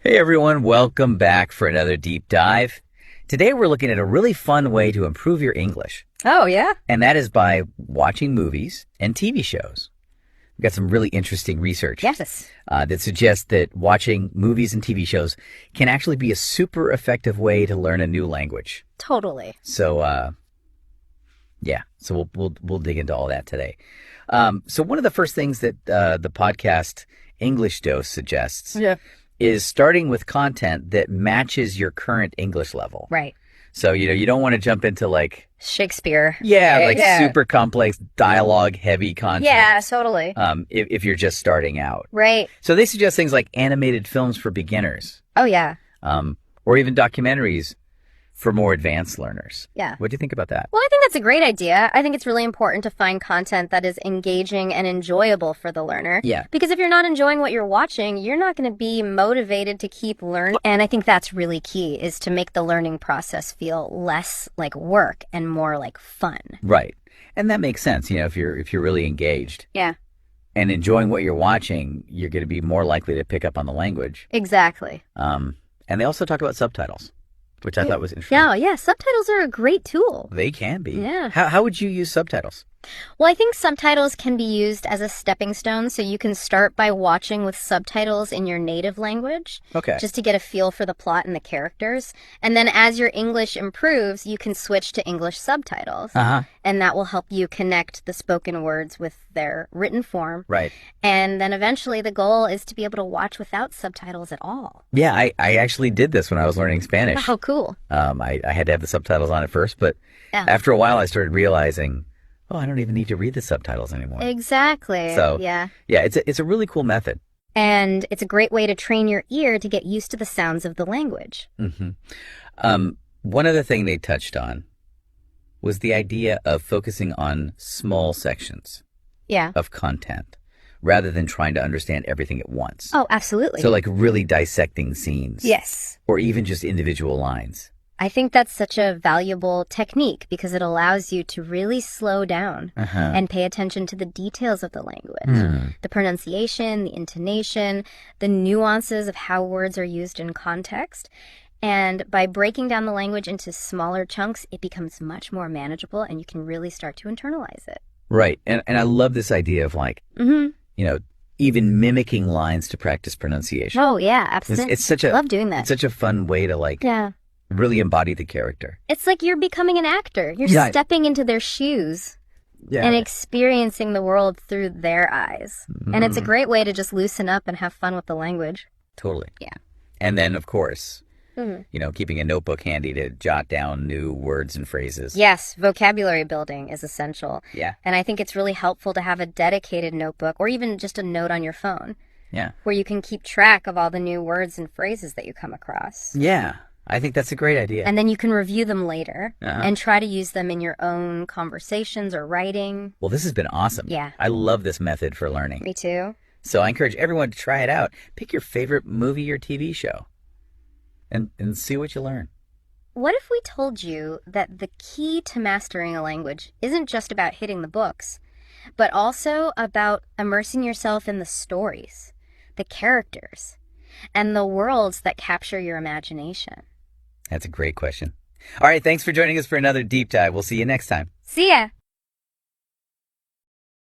Hey everyone, welcome back for another deep dive. Today we're looking at a really fun way to improve your English. Oh, yeah? And that is by watching movies and TV shows. We've got some really interesting research Yes. that suggests that watching movies and TV shows can actually be a super effective way to learn a new language. Totally. So, so we'll dig into all that today. So one of the first things that the podcast English Dose suggests is starting with content that matches your current English level. Right. So, you don't want to jump into Shakespeare. super complex dialogue heavy content. Yeah, totally. If you're just starting out. Right. So they suggest things like animated films for beginners, Oh, yeah. or even documentaries for more advanced learners. Yeah. What do you think about that? Well, I think that's a great idea. I think it's really important to find content that is engaging and enjoyable for the learner. Yeah. Because if you're not enjoying what you're watching, you're not going to be motivated to keep learning. And I think that's really key, is to make the learning process feel less like work and more like fun. Right. And that makes sense. If you're really engaged Yeah. and enjoying what you're watching, you're going to be more likely to pick up on the language. Exactly. And they also talk about subtitles, which I thought was interesting. Yeah. Subtitles are a great tool. They can be. Yeah. How would you use subtitles? Well, I think subtitles can be used as a stepping stone, so you can start by watching with subtitles in your native language, Okay. just to get a feel for the plot and the characters. And then as your English improves, you can switch to English subtitles, and that will help you connect the spoken words with their written form. Right. And then eventually the goal is to be able to watch without subtitles at all. Yeah, I actually did this when I was learning Spanish. How cool. I had to have the subtitles on at first, but after a while I started realizing, I don't even need to read the subtitles anymore. Exactly. So, yeah, it's a really cool method. And it's a great way to train your ear to get used to the sounds of the language. Mm-hmm. One other thing they touched on was the idea of focusing on small sections of content rather than trying to understand everything at once. Oh, absolutely. So really dissecting scenes. Yes. Or even just individual lines. I think that's such a valuable technique because it allows you to really slow down and pay attention to the details of the language. The pronunciation, the intonation, the nuances of how words are used in context. And by breaking down the language into smaller chunks, it becomes much more manageable and you can really start to internalize it. Right. And I love this idea of even mimicking lines to practice pronunciation. Oh, yeah, absolutely. It's such a love doing that. It's such a fun way to really embody the character. It's like you're becoming an actor. You're stepping into their shoes and experiencing the world through their eyes. And it's a great way to just loosen up and have fun with the language. Totally. Yeah. And then, of course, keeping a notebook handy to jot down new words and phrases. Yes, vocabulary building is essential. Yeah. And I think it's really helpful to have a dedicated notebook or even just a note on your phone. Yeah. Where you can keep track of all the new words and phrases that you come across. Yeah. I think that's a great idea. And then you can review them later and try to use them in your own conversations or writing. Well, this has been awesome. Yeah. I love this method for learning. Me too. So I encourage everyone to try it out. Pick your favorite movie or TV show and see what you learn. What if we told you that the key to mastering a language isn't just about hitting the books, but also about immersing yourself in the stories, the characters, and the worlds that capture your imagination? That's a great question. All right, thanks for joining us for another deep dive. We'll see you next time. See ya!